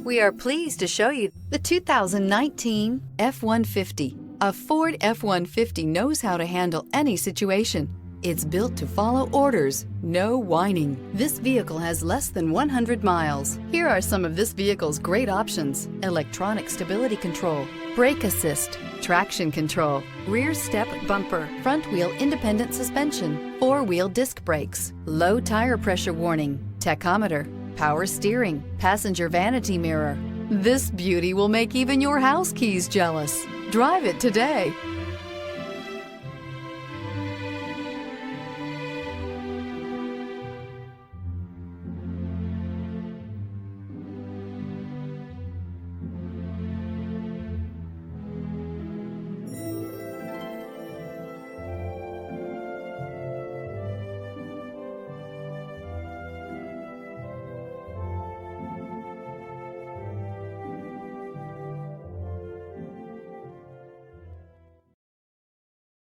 We are pleased to show you the 2019 F-150. A Ford F-150 knows how to handle any situation. It's built to follow orders, no whining. This vehicle has less than 100 miles. Here are some of this vehicle's great options: electronic stability control, brake assist, traction control, rear step bumper, front wheel independent suspension, four-wheel disc brakes, low tire pressure warning, tachometer, power steering, passenger vanity mirror. This beauty will make even your house keys jealous. Drive it today.